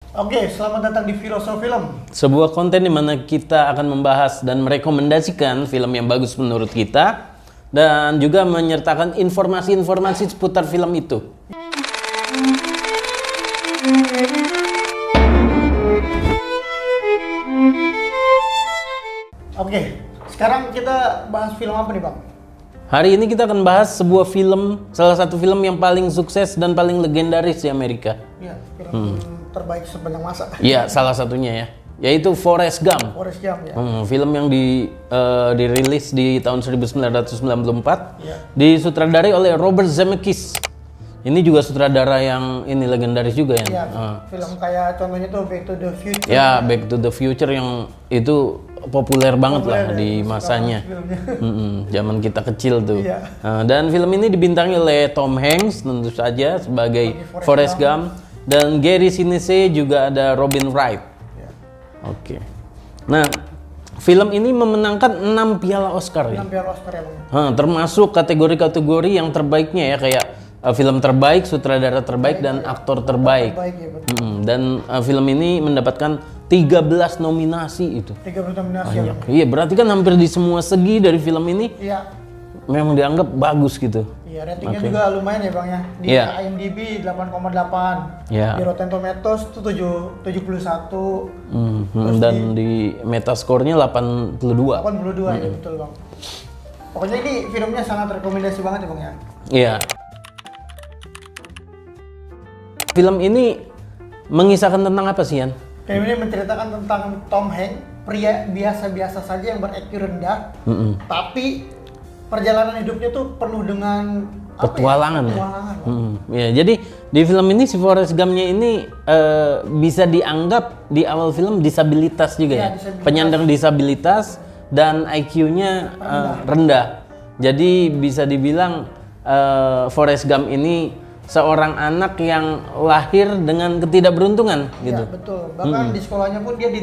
Oke, selamat datang di Filosof Film. Sebuah konten di mana kita akan membahas dan merekomendasikan film yang bagus menurut kita dan juga menyertakan informasi-informasi seputar film itu. Oke, sekarang kita bahas film apa nih, Bang? Hari ini kita akan bahas sebuah film, salah satu film yang paling sukses dan paling legendaris di Amerika. Iya, film terbaik sepanjang masa. Iya, salah satunya ya, yaitu Forrest Gump. Forrest Gump ya. Film yang dirilis di tahun 1994, Iya. disutradarai oleh Robert Zemeckis. Ini juga sutradara yang ini legendaris juga ya. Iya, film kayak contohnya tuh Back to the Future. Ya, Back to the Future yang itu populer banget lah ya, di masanya. Zaman kita kecil tuh. Iya. Dan film ini dibintangi oleh Tom Hanks tentu saja sebagai Forrest Gump, dan Gary Sinise, juga ada Robin Wright. Iya. Oke. Nah, film ini memenangkan 6 piala Oscar ya. 6 piala Oscar ya, Bang. Termasuk kategori-kategori yang terbaiknya ya, kayak film terbaik, sutradara terbaik, dan aktor terbaik. Terbaik ya, betul. Dan film ini mendapatkan 13 nominasi itu. 30 nominasi ya, Bang. Iya, berarti kan hampir di semua segi dari film ini Iya. memang dianggap bagus gitu. Iya, ratingnya juga lumayan ya, Bang ya. Di Iya. IMDb 8,8. Iya. Di Rotten Tomatoes tuh 71. Dan di Metascore-nya 82. 82 ya, betul, Bang. Pokoknya ini filmnya sangat rekomendasi banget ya, Bang ya. Iya. Film ini mengisahkan tentang apa sih, Yan? Film ini menceritakan tentang Tom Hanks, pria biasa-biasa saja yang ber-IQ rendah, tapi perjalanan hidupnya tuh penuh dengan Petualangan ya? Petualangan, Bang. Ya, jadi di film ini si Forrest Gump-nya ini bisa dianggap di awal film disabilitas juga Iya, ya, disabilitas. penyandang disabilitas dan IQ-nya rendah. Jadi bisa dibilang Forrest Gump ini seorang anak yang lahir dengan ketidakberuntungan gitu. Iya, betul. Bahkan di sekolahnya pun dia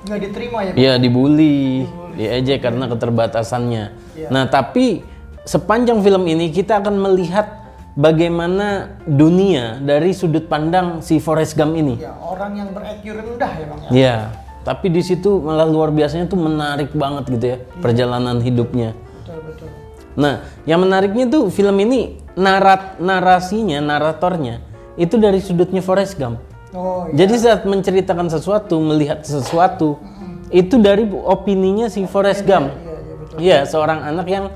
nggak diterima ya, Bang. Iya, dibully, diejek karena keterbatasannya. Iya. Nah, tapi sepanjang film ini kita akan melihat bagaimana dunia dari sudut pandang si Forrest Gump ini. Ya, orang yang ber-IQ rendah ya, Bang ya. Iya, tapi di situ malah luar biasanya tuh menarik banget gitu ya perjalanan hidupnya. Betul, betul. Nah, yang menariknya tuh film ini naratornya itu dari sudutnya Forrest Gump. Oh, iya. Jadi saat menceritakan sesuatu, melihat sesuatu, itu dari opininya si Forrest Gump. Iya, betul. Iya, seorang anak yang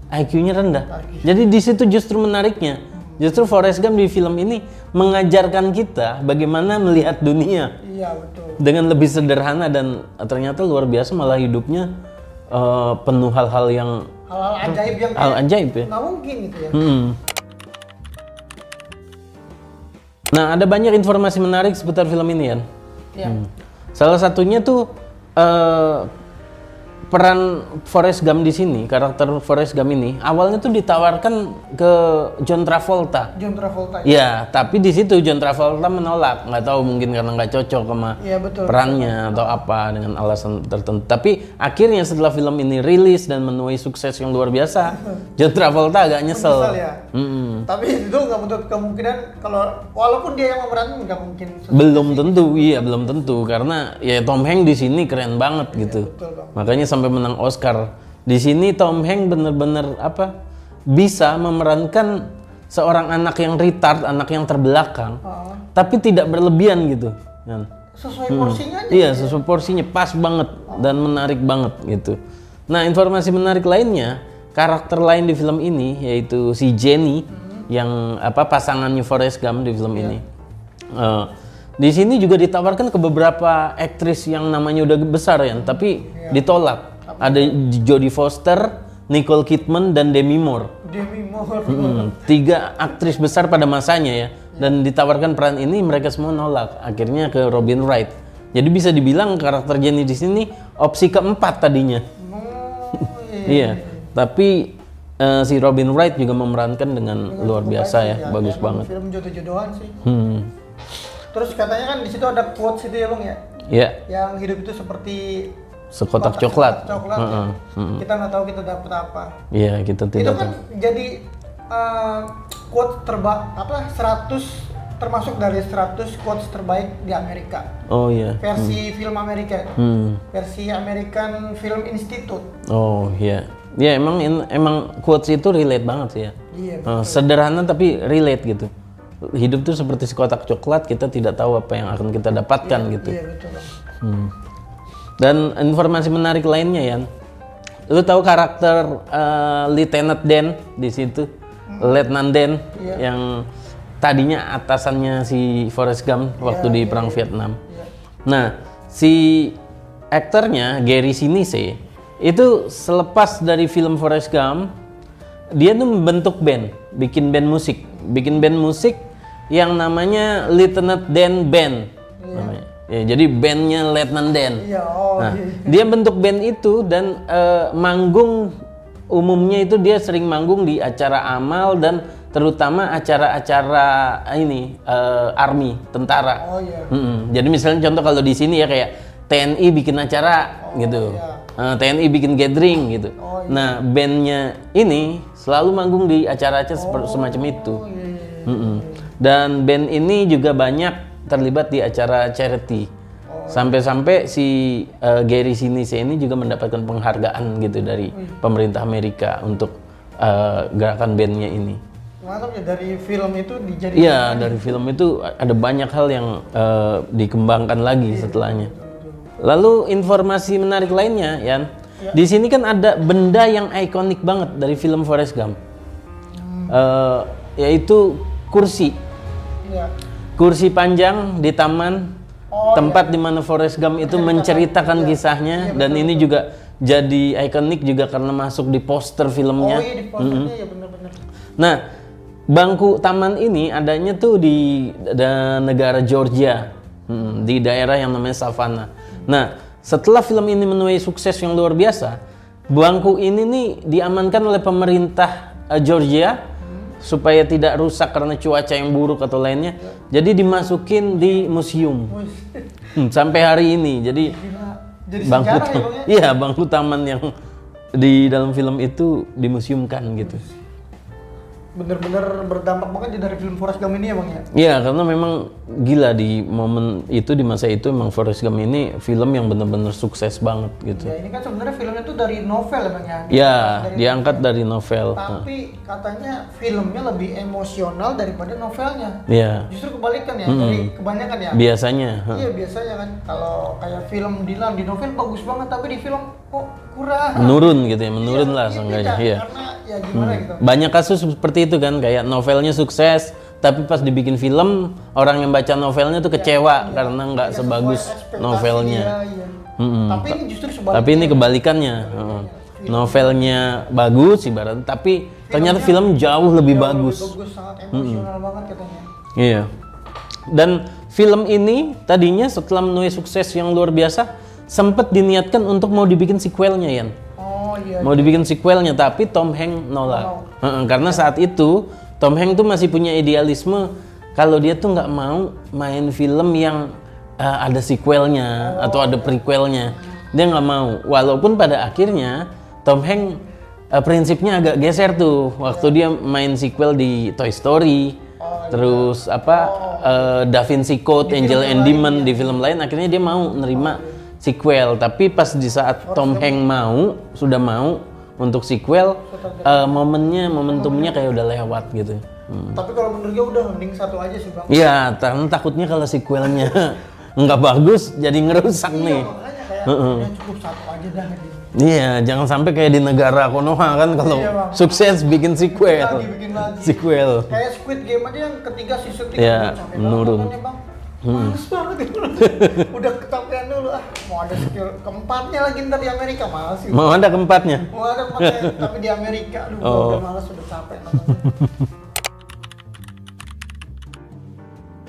IQ-nya rendah. Jadi di situ justru menariknya. Justru Forrest Gump di film ini mengajarkan kita bagaimana melihat dunia Iya, betul. dengan lebih sederhana, dan ternyata luar biasa malah hidupnya penuh hal-hal yang Hal-hal ajaib yang hal ajaib ya. nggak mungkin gitu ya. Nah, ada banyak informasi menarik seputar film ini ya. Iya. Salah satunya tuh peran Forrest Gump di sini, karakter Forrest Gump ini awalnya tuh ditawarkan ke John Travolta. John Travolta. Ya, tapi di situ John Travolta menolak, nggak tahu mungkin karena nggak cocok sama Iya, betul. perannya atau apa dengan alasan tertentu. Tapi akhirnya setelah film ini rilis dan menuai sukses yang luar biasa, John Travolta agak nyesel. Menyesal ya. Tapi itu nggak menutup kemungkinan kalau walaupun dia yang memerankan nggak mungkin. Belum tentu, iya belum tentu, karena ya Tom Hanks di sini keren banget gitu. Betul, Bang. Makanya sampai menang Oscar. Di sini Tom Hanks bener-bener bisa memerankan seorang anak yang retard, anak yang terbelakang, tapi tidak berlebihan gitu. Kan? Sesuai porsinya aja. Iya, sesuai porsinya, pas banget dan menarik banget gitu. Nah, informasi menarik lainnya, karakter lain di film ini yaitu si Jenny yang pasangannya Forrest Gump di film ini. Di sini juga ditawarkan ke beberapa aktris yang namanya udah besar ya, tapi ditolak. Ada Jodie Foster, Nicole Kidman, dan Demi Moore. Demi Moore. 3 aktris besar pada masanya ya. Dan ditawarkan peran ini mereka semua nolak. Akhirnya ke Robin Wright. Jadi bisa dibilang karakter Jenny di sini opsi keempat tadinya. Iya. Tapi si Robin Wright juga memerankan dengan luar biasa ya, bagus banget. Film jodoh-jodohan sih. Terus katanya kan di situ ada quotes itu ya, Bang ya. Iya. Yang hidup itu seperti Sekotak coklat. Coklat. Ya. Kita nggak tahu kita dapat apa. Iya, kita Itu tidak kan tahu. jadi quote 100 termasuk dari 100 quotes terbaik di Amerika. Oh iya. Versi film Amerika. Versi American Film Institute. Oh iya. Ya emang quotes itu relate banget sih ya. Iya. Sederhana tapi relate gitu. Hidup tuh seperti sekotak coklat, kita tidak tahu apa yang akan kita dapatkan gitu. Iya betul. Dan informasi menarik lainnya Yan, lu tahu karakter Lieutenant Dan di situ, Lieutenant Dan yang tadinya atasannya si Forrest Gump waktu di perang Vietnam. Nah, si aktornya Gary Sinise itu selepas dari film Forrest Gump, dia tuh membentuk band, bikin band musik yang namanya Lieutenant Dan Band namanya. Ya, jadi bandnya Lieutenant Dan. Dia bentuk band itu dan manggung, umumnya itu dia sering manggung di acara amal dan terutama acara-acara ini army, tentara. Jadi misalnya contoh kalau di sini ya kayak TNI bikin acara gitu, TNI bikin gathering gitu. Nah bandnya ini selalu manggung di acara-acara semacam itu. Dan band ini juga banyak terlibat di acara charity. Sampai-sampai si Gary Sinise ini juga mendapatkan penghargaan gitu dari pemerintah Amerika untuk gerakan bandnya ini. Mantap ya, dari film itu dijadikan. Iya, dari film itu ada banyak hal yang dikembangkan lagi setelahnya. Lalu informasi menarik lainnya, Yan, di sini kan ada benda yang ikonik banget dari film Forrest Gump, yaitu kursi. Kursi panjang di taman, tempat di mana Forrest Gump itu menceritakan kisahnya, dan ini juga jadi ikonik juga karena masuk di poster filmnya. Di posternya ya benar-benar. Nah, bangku taman ini adanya tuh di negara Georgia, di daerah yang namanya Savannah. Nah, setelah film ini menuai sukses yang luar biasa, bangku ini nih diamankan oleh pemerintah Georgia supaya tidak rusak karena cuaca yang buruk atau lainnya. Jadi dimasukin di museum sampai hari ini. Jadi bangku bangku taman yang di dalam film itu dimuseumkan gitu. Bener-bener berdampak banget dari film Forrest Gump ini ya Bang ya? Iya, karena memang gila di momen itu, di masa itu emang Forrest Gump ini film yang bener-bener sukses banget gitu. Ya ini kan sebenarnya filmnya tuh dari novel ya Bang ya? Iya, diangkat dari novel. Tapi katanya filmnya lebih emosional daripada novelnya. Iya. Justru kebalikan ya, dari kebanyakan ya? Biasanya. Iya biasanya kan, kalau kayak film Dylan di novel bagus banget, tapi di film kok kurang. Menurun gitu ya, menurun lah seenggaknya. Iya. Karena ya gimana gitu. Banyak kasus seperti itu kan, kayak novelnya sukses, tapi pas dibikin film orang yang baca novelnya tuh kecewa karena nggak sebagus novelnya. Tapi ini justru sebaliknya. Tapi ini kebalikannya. Novelnya bagus ibarat, tapi ternyata film jauh lebih bagus. Sangat emosional banget katanya. Iya. Dan film ini tadinya setelah menuai sukses yang luar biasa, sempat diniatkan untuk mau dibikin sequelnya, Yan. Mau dibikin sequelnya, tapi Tom Hanks nolak. Karena saat itu Tom Hanks tuh masih punya idealisme kalau dia tuh nggak mau main film yang ada sequelnya atau ada prequelnya. Dia nggak mau. Walaupun pada akhirnya Tom Hanks prinsipnya agak geser tuh waktu dia main sequel di Toy Story. Terus Da Vinci Code, Angel and Demon di film lain, akhirnya dia mau nerima sequel. Tapi pas di saat Tom Hanks sudah mau untuk sequel, momentumnya kayak udah lewat gitu. Tapi kalau menurut gue udah mending satu aja sih Bang. Iya, karena takutnya kalau sequelnya nggak bagus jadi ngerusak nih. Makanya kayak cukup satu aja dah gitu. Iya, jangan sampai kayak di negara Konoha kan kalau sukses bikin sequel. Bikin lagi. Sequel. Kayak Squid Game aja yang ketiga season 3 ya, menurun. Males banget itu. Udah kecapean dulu mau ada skill keempatnya lagi ntar di Amerika males sih. Mau ada keempatnya? Mau ada keempatnya tapi di Amerika udah males, udah capek nontonnya.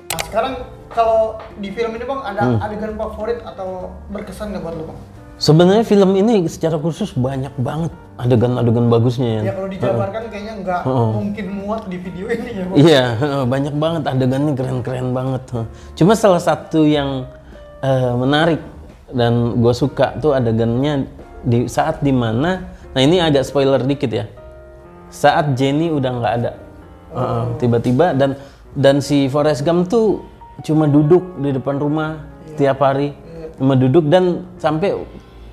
Nah, sekarang kalau di film ini Bang ada adegan favorit atau berkesan nggak buat lo Bang? Sebenarnya film ini secara khusus banyak banget adegan-adegan bagusnya ya. Kalau dijabarkan kayaknya nggak mungkin muat di video ini ya Bang. Iya, banyak banget adegannya, keren-keren banget. Cuma salah satu yang menarik dan gue suka tuh adegannya di saat dimana, nah ini agak spoiler dikit ya, saat Jenny udah nggak ada, tiba-tiba dan Dan si Forrest Gump tuh cuma duduk di depan rumah tiap hari, cuma duduk, dan sampai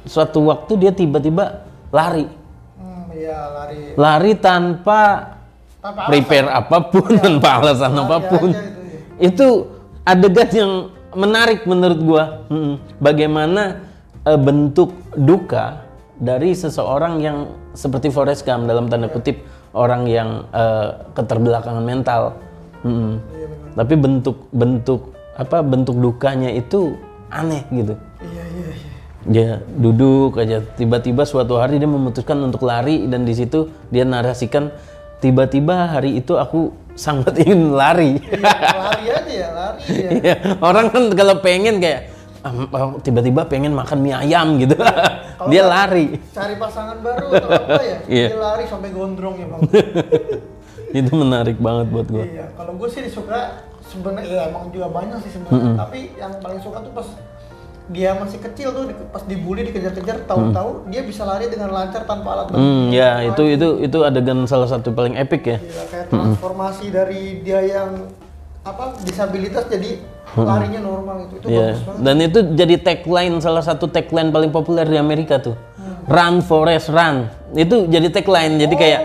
suatu waktu dia tiba-tiba lari. Iya, Lari tanpa prepare apapun, tanpa alasan apapun. Itu adegan yang menarik menurut gua. Bagaimana bentuk duka dari seseorang yang seperti Forrest Gump, dalam tanda kutip orang yang keterbelakangan mental. Tapi bentuk dukanya itu aneh gitu. Dia duduk aja, tiba-tiba suatu hari dia memutuskan untuk lari, dan di situ dia narasikan, tiba-tiba hari itu aku sangat ingin lari. Lari aja ya, lari ya. Orang kan kalau pengen kayak tiba-tiba pengen makan mie ayam gitu. Dia lari. Cari pasangan baru atau apa ya? Dia lari sampai gondrong ya, Bang. Itu menarik banget buat gue. Iya, kalau gue sih disuka sebenarnya, ya emang juga banyak sih sebenarnya. Tapi yang paling suka tuh pas dia masih kecil tuh, pas dibully, dikejar-kejar, tahu-tahu dia bisa lari dengan lancar tanpa alat bantu. Ya, itu adegan salah satu paling epic ya. Iya, kayak transformasi dari dia yang disabilitas jadi larinya normal itu bagus banget. Dan itu jadi tagline, salah satu tagline paling populer di Amerika tuh. Run Forrest Run. Itu jadi tagline. Jadi kayak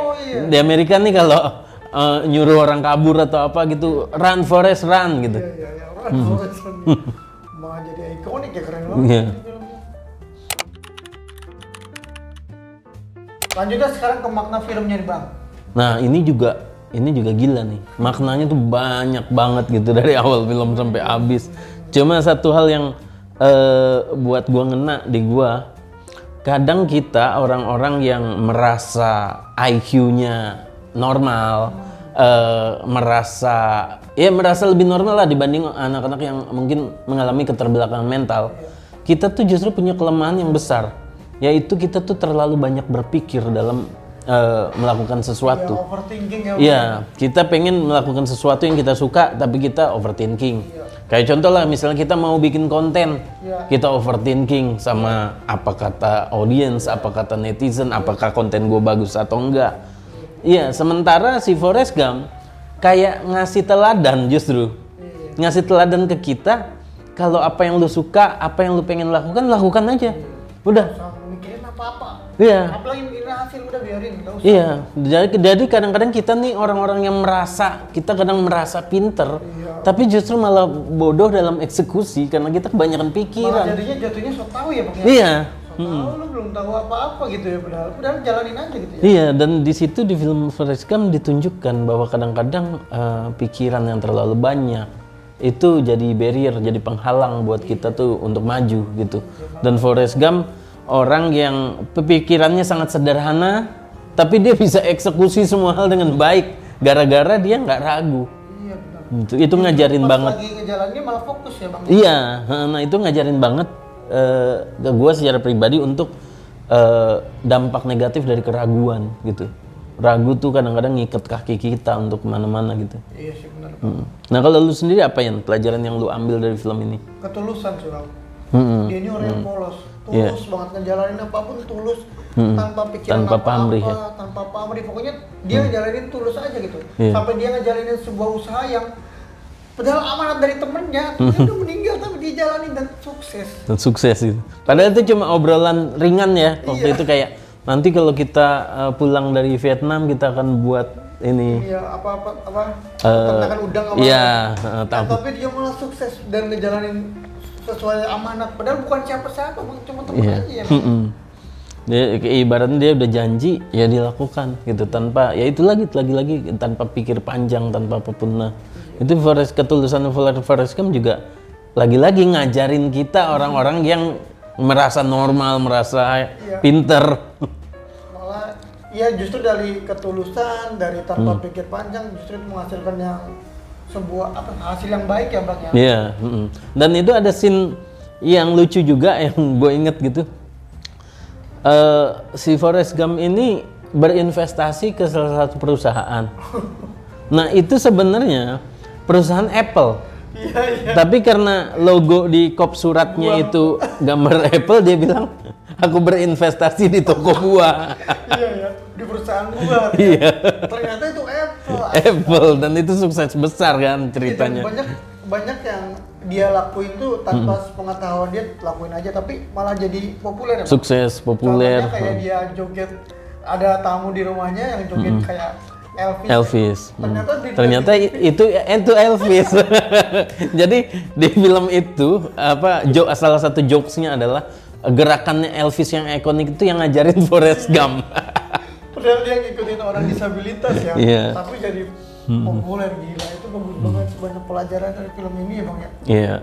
di Amerika nih kalau nyuruh orang kabur atau apa gitu, Run Forrest Run gitu. Iya, Run Forrest Run. Malah jadi ikonik ya, keren banget. Iya. Lanjutnya sekarang ke makna filmnya nih, Bang. Nah, ini juga gila nih. Maknanya tuh banyak banget gitu dari awal film sampai habis. Cuma satu hal yang buat gua ngena di gua, kadang kita orang-orang yang merasa IQ-nya normal, merasa lebih normal lah dibanding anak-anak yang mungkin mengalami keterbelakangan mental. Kita tuh justru punya kelemahan yang besar, yaitu kita tuh terlalu banyak berpikir dalam melakukan sesuatu. Ya, overthinking ya. Iya, kita pengen melakukan sesuatu yang kita suka, tapi kita overthinking. Kayak contoh lah, misalnya kita mau bikin konten, kita overthinking sama apa kata audiens, apa kata netizen, apakah konten gue bagus atau enggak. Iya, sementara si Forrest Gump kayak ngasih teladan, justru ngasih teladan ke kita, kalau apa yang lu suka, apa yang lu pengen lakukan aja. Udah. Jangan mikirin apa-apa. Iya. Apalagi mikirin hasil, udah biarin, enggak usah. Iya, jadi kadang-kadang kita nih orang-orang yang kita kadang merasa pinter, tapi justru malah bodoh dalam eksekusi karena kita kebanyakan pikiran. Malah jatuhnya so tau ya, Bang. Iya. Tahu lu belum tahu apa-apa gitu ya, padahal jalanin aja gitu ya. Iya, dan di situ di film Forrest Gump ditunjukkan bahwa kadang-kadang pikiran yang terlalu banyak itu jadi barrier, jadi penghalang buat kita tuh untuk maju gitu. Dan Forrest Gump orang yang pikirannya sangat sederhana, tapi dia bisa eksekusi semua hal dengan baik gara-gara dia nggak ragu. Iya, benar. Itu ngajarin banget. Pas lagi ngejalannya malah fokus ya, Bang. Iya, nah itu ngajarin banget ke gue secara pribadi untuk dampak negatif dari keraguan gitu. Ragu tuh kadang-kadang ngikat kaki kita untuk kemana-mana gitu. Iya sih, benar. Nah kalau lu sendiri apa ya pelajaran yang lu ambil dari film ini? Ketulusan sih, Bang. Dia ini orang yang polos, banget ngejalanin apapun tulus, tanpa pikiran tanpa apa-apa, pamrih ya? tanpa pamrih. Pokoknya dia ngejalanin tulus aja gitu. Sampai dia ngejalanin sebuah usaha yang padahal amanat dari temennya, dia udah meninggal tapi dia jalanin dan sukses. Dan sukses gitu. Padahal itu cuma obrolan ringan ya waktu itu, kayak nanti kalau kita pulang dari Vietnam kita akan buat ini. Iya, tentakan udang apa. Iya, tapi dia malah sukses dan ngejalanin sesuai amanat, padahal bukan siapa-siapa, cuma temen aja ya. Dia ibaratnya dia udah janji ya dilakukan gitu, tanpa ya itu lagi tanpa pikir panjang, tanpa apapun. Nah itu ketulusan Forrest Gump juga lagi-lagi ngajarin kita orang-orang yang merasa normal, merasa pinter. Malah ya justru dari ketulusan, dari tanpa pikir panjang, justru itu menghasilkan yang sebuah hasil yang baik ya, Bang ya. Iya. Dan itu ada scene yang lucu juga yang gue inget gitu. Si Forrest Gump ini berinvestasi ke salah satu perusahaan. Nah itu sebenarnya perusahaan Apple. Iya. Tapi karena logo di kop suratnya itu gambar Apple, dia bilang aku berinvestasi di toko buah. Iya, di perusahaan gua. Iya. Ternyata itu Apple. Apple dan itu sukses besar kan Dan ceritanya. banyak yang dia lakuin tuh tanpa pengetahuan dia lakuin aja tapi malah jadi populer ya, Bang. Sukses, populer. Contohnya kayak dia joget, ada tamu di rumahnya yang joget kayak Elvis. Elvis. Ternyata itu Elvis. Jadi di film itu salah satu jokesnya adalah gerakannya Elvis yang ikonik itu yang ngajarin Forrest Gump. Padahal dia ngikutin orang disabilitas ya, Iya. tapi jadi populer, gila. Itu bagus banget, banyak pelajaran dari film ini ya Bang ya. Iya.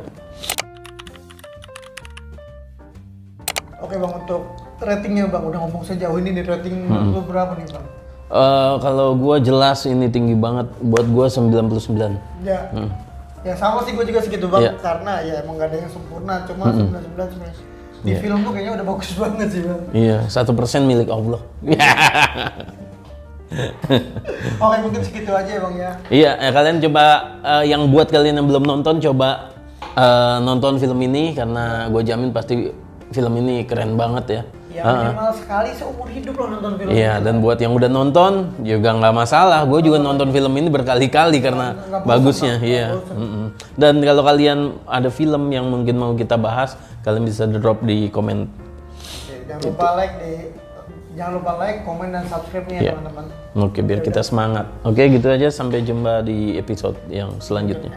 Oke Bang, untuk ratingnya Bang, udah ngomong sejauh ini nih, rating lu berapa nih Bang? Kalau gua jelas ini tinggi banget, buat gua 99. Ya, ya sama sih gue juga segitu Bang, Iya. karena ya emang gak ada yang sempurna, cuma 99 sebenarnya. Di film tuh kayaknya udah bagus banget sih Bang. Iya, 1% milik Allah. Oke, mungkin segitu aja ya Bang ya. Iya, kalian coba yang buat kalian yang belum nonton coba nonton film ini karena gue jamin pasti film ini keren banget ya. Ya minimal sekali seumur hidup lo nonton film Iya, ini. dan buat yang udah nonton juga nggak masalah. Gue juga nonton film ini berkali-kali karena Nggak bosan, bagusnya. Bang. Iya. Nggak bosan. Dan kalau kalian ada film yang mungkin mau kita bahas, kalian bisa drop di komen. Oke, jangan lupa like, komen dan subscribe nih ya Iya. teman-teman. Oke, biar kita semangat. Oke, gitu aja. Sampai jumpa di episode yang selanjutnya.